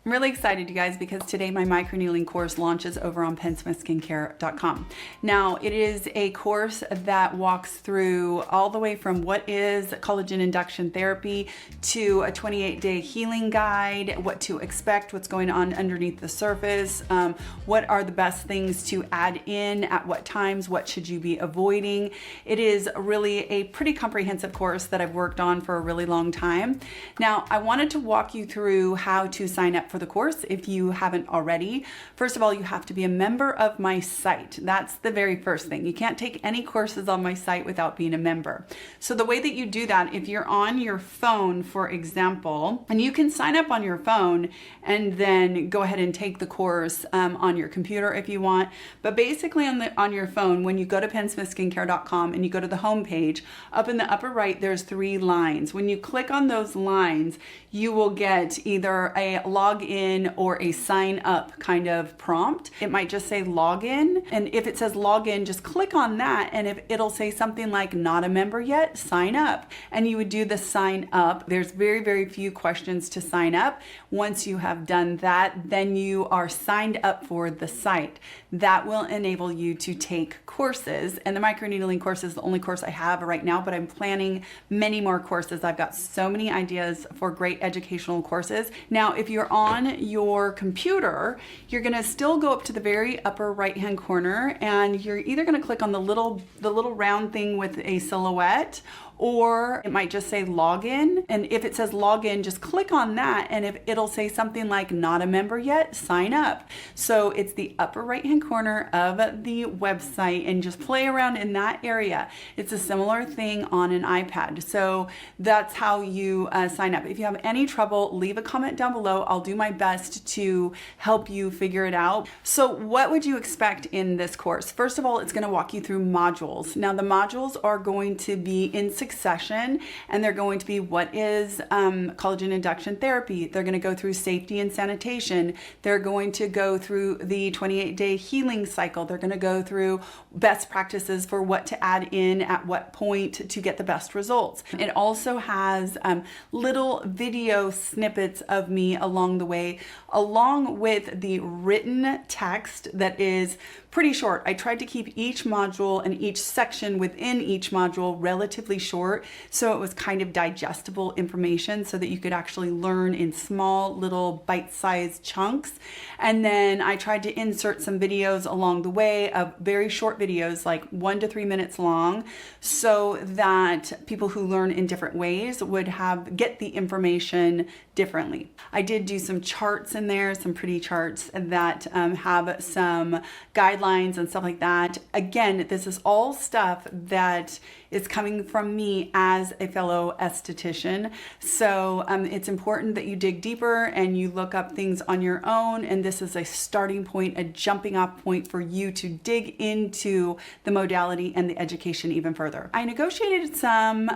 I'm really excited, you guys, because today my microneedling course launches over on PENN.SMITH.SKINCARE.com. Now, it is a course that walks through all the way from what is collagen induction therapy to a 28-day healing guide, what to expect, what's going on underneath the surface, what are the best things to add in, at what times, what should you be avoiding. It is really a pretty comprehensive course that I've worked on for a really long time. Now, I wanted to walk you through how to sign up for the course if you haven't already. First of all, you have to be a member of my site. That's the very first thing. You can't take any courses on my site without being a member. So the way that you do that, if you're on your phone, for example, and you can sign up on your phone and then go ahead and take the course on your computer if you want. But basically on your phone, when you go to PENN.SMITH.SKINCARE.com and you go to the home page, up in the upper right, there's 3 lines. When you click on those lines, you will get either a login or a sign up kind of prompt. It might just say login. And if it says login, just click on that. And if it'll say something like not a member yet, sign up. And you would do the sign up. There's very, very few questions to sign up. Once you have done that, then you are signed up for the site. That will enable you to take courses. And the microneedling course is the only course I have right now, but I'm planning many more courses. I've got so many ideas for great educational courses. Now, if you're on your computer, you're going to still go up to the very upper right-hand corner, and you're either going to click on the little round thing with a silhouette, or it might just say login. And if it says login, just click on that. And if it'll say something like not a member yet, sign up. So it's the upper right-hand corner of the website, and just play around in that area. It's a similar thing on an iPad. So that's how you sign up. If you have any trouble, leave a comment down below. I'll do my best to help you figure it out. So what would you expect in this course? First of all, it's going to walk you through modules. Now, the modules are going to be in succession, and they're going to be what is collagen induction therapy. They're going to go through safety and sanitation. They're going to go through the 28-day healing cycle. They're going to go through best practices for what to add in at what point to get the best results. It also has little video snippets of me along the way, along with the written text that is pretty short. I tried to keep each module and each section within each module relatively short, so it was kind of digestible information so that you could actually learn in small little bite-sized chunks. And then I tried to insert some videos along the way, of very short videos, like 1 to 3 minutes long, so that people who learn in different ways would get the information differently. I did do some charts in there, some pretty charts that have some guidelines and stuff like that. Again, this is all stuff that is coming from me as a fellow esthetician. So it's important that you dig deeper and you look up things on your own. And this is a starting point, a jumping off point for you to dig into the modality and the education even further. I negotiated some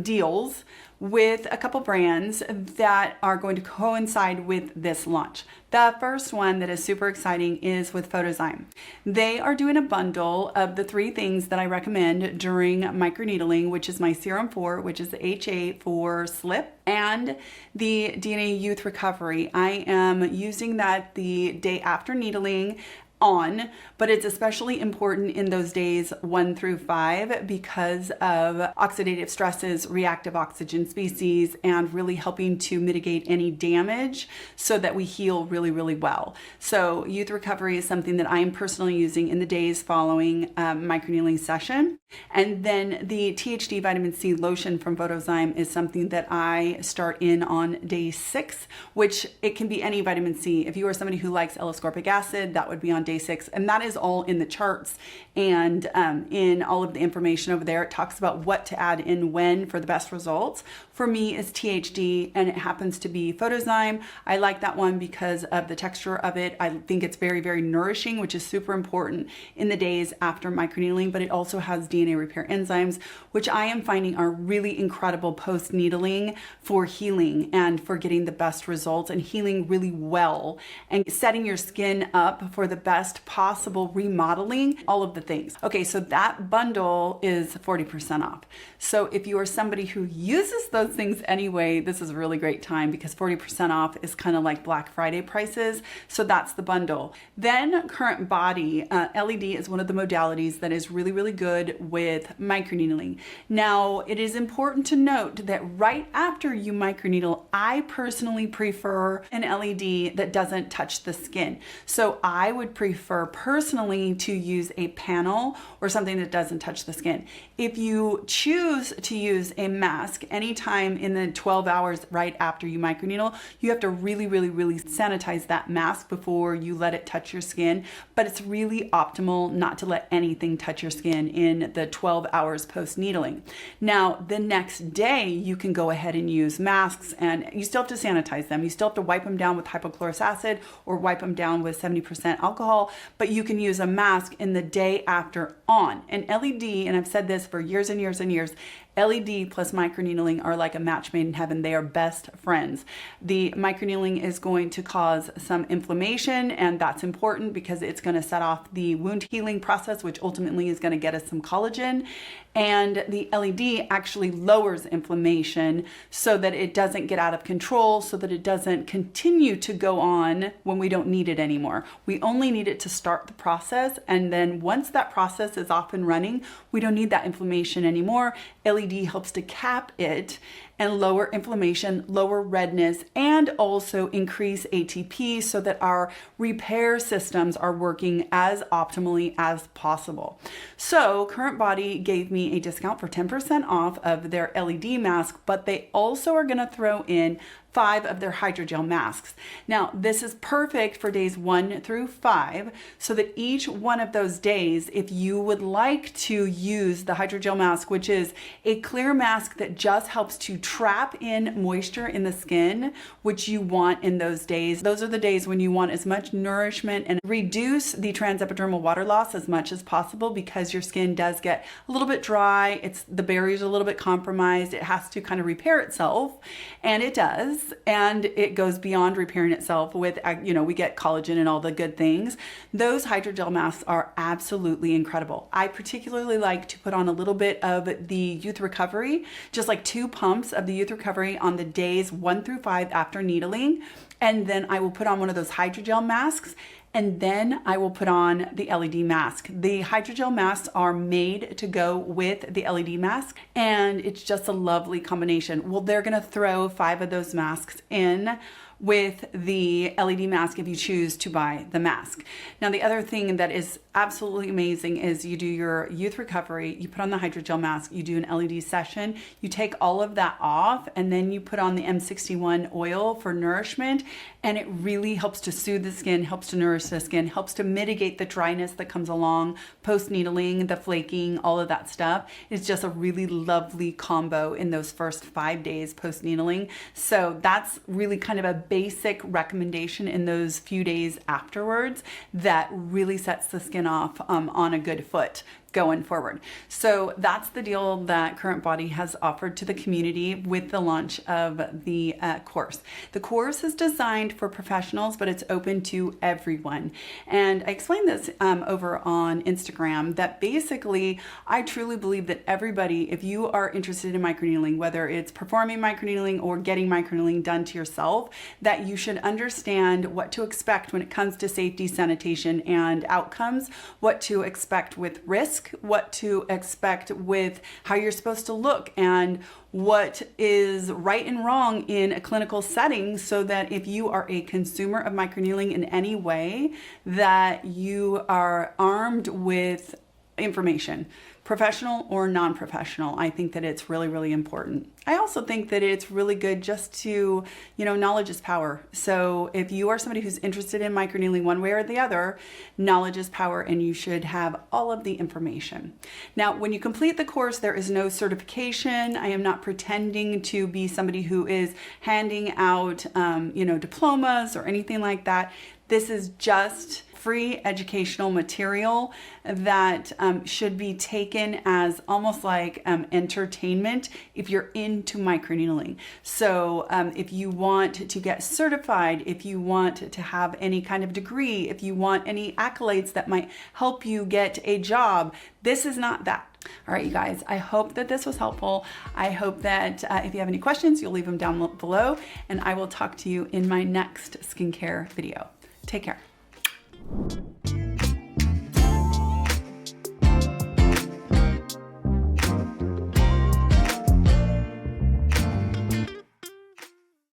deals with a couple brands that are going to coincide with this launch. The first one that is super exciting is with Photozyme. They are doing a bundle of the 3 things that I recommend during microneedling, which is my Serum 4, which is the HA for slip, and the DNA Youth Recovery. I am using that the day after needling on, but it's especially important in those days 1 through 5 because of oxidative stresses, reactive oxygen species, and really helping to mitigate any damage so that we heal really, really well. So youth recovery is something that I am personally using in the days following microneedling session. And then the THD vitamin C lotion from Photozyme is something that I start in on day 6, which it can be any vitamin C. If you are somebody who likes L-ascorbic acid, that would be on day 6. And that is all in the charts and in all of the information over there. It talks about what to add in when for the best results. For me, it's THD, and it happens to be Photozyme. I like that one because of the texture of it. I think it's very, very nourishing, which is super important in the days after microneedling, but it also has DNA Repair Enzymes, which I am finding are really incredible post-needling for healing and for getting the best results and healing really well and setting your skin up for the best best possible remodeling, all of the things. Okay, so that bundle is 40% off. So if you are somebody who uses those things anyway, this is a really great time because 40% off is kind of like Black Friday prices. So that's the bundle. Then Current Body, LED is one of the modalities that is really, really good with microneedling. Now, it is important to note that right after you microneedle, I personally prefer an LED that doesn't touch the skin. So I would prefer personally to use a panel or something that doesn't touch the skin. If you choose to use a mask anytime in the 12 hours right after you microneedle, you have to really, really, really sanitize that mask before you let it touch your skin. But it's really optimal not to let anything touch your skin in the 12 hours post needling. Now, the next day, you can go ahead and use masks, and you still have to sanitize them. You still have to wipe them down with hypochlorous acid or wipe them down with 70% alcohol, but you can use a mask in the day after on. And LED, and I've said this for years and years and years, LED plus microneedling are like a match made in heaven. They are best friends. The microneedling is going to cause some inflammation, and that's important because it's going to set off the wound healing process, which ultimately is going to get us some collagen. And the LED actually lowers inflammation so that it doesn't get out of control, so that it doesn't continue to go on when we don't need it anymore. We only need it to start the process, and then once that process is off and running, we don't need that inflammation anymore. LED helps to cap it and lower inflammation, lower redness, and also increase ATP so that our repair systems are working as optimally as possible. So Current Body gave me a discount for 10% off of their LED mask, but they also are going to throw in 5 of their hydrogel masks. Now, this is perfect for days 1 through 5, so that each one of those days, if you would like to use the hydrogel mask, which is a clear mask that just helps to trap in moisture in the skin, which you want in those days. Those are the days when you want as much nourishment and reduce the transepidermal water loss as much as possible, because your skin does get a little bit dry. The barrier's a little bit compromised. It has to kind of repair itself, and it does. And it goes beyond repairing itself with, we get collagen and all the good things. Those hydrogel masks are absolutely incredible. I particularly like to put on a little bit of the Youth Recovery, just like 2 pumps of the Youth Recovery on the days 1 through 5 after needling. And then I will put on one of those hydrogel masks, and then I will put on the LED mask. The hydrogel masks are made to go with the LED mask, and it's just a lovely combination. Well, they're gonna throw 5 of those masks in with the LED mask if you choose to buy the mask. Now, the other thing that is absolutely amazing is you do your Youth Recovery, you put on the hydrogel mask, you do an LED session, you take all of that off, and then you put on the M61 oil for nourishment, and it really helps to soothe the skin, helps to nourish the skin, helps to mitigate the dryness that comes along post-needling, the flaking, all of that stuff. It's just a really lovely combo in those first 5 days post-needling. So that's really kind of a basic recommendation in those few days afterwards that really sets the skin off on a good foot going forward. So that's the deal that Current Body has offered to the community with the launch of the course. The course is designed for professionals, but it's open to everyone. And I explained this over on Instagram, that basically I truly believe that everybody, if you are interested in microneedling, whether it's performing microneedling or getting microneedling done to yourself, that you should understand what to expect when it comes to safety, sanitation, and outcomes, what to expect with risk, what to expect with how you're supposed to look, and what is right and wrong in a clinical setting, so that if you are a consumer of microneedling in any way, that you are armed with information, professional or non-professional. I think that it's really, really important. I also think that it's really good just to, knowledge is power. So if you are somebody who's interested in microneedling one way or the other, knowledge is power, and you should have all of the information. Now, when you complete the course, there is no certification. I am not pretending to be somebody who is handing out, diplomas or anything like that. This is just free educational material that should be taken as almost like entertainment if you're into microneedling. So if you want to get certified, if you want to have any kind of degree, if you want any accolades that might help you get a job, this is not that. All right, you guys, I hope that this was helpful. I hope that if you have any questions, you'll leave them down below, and I will talk to you in my next skincare video. Take care.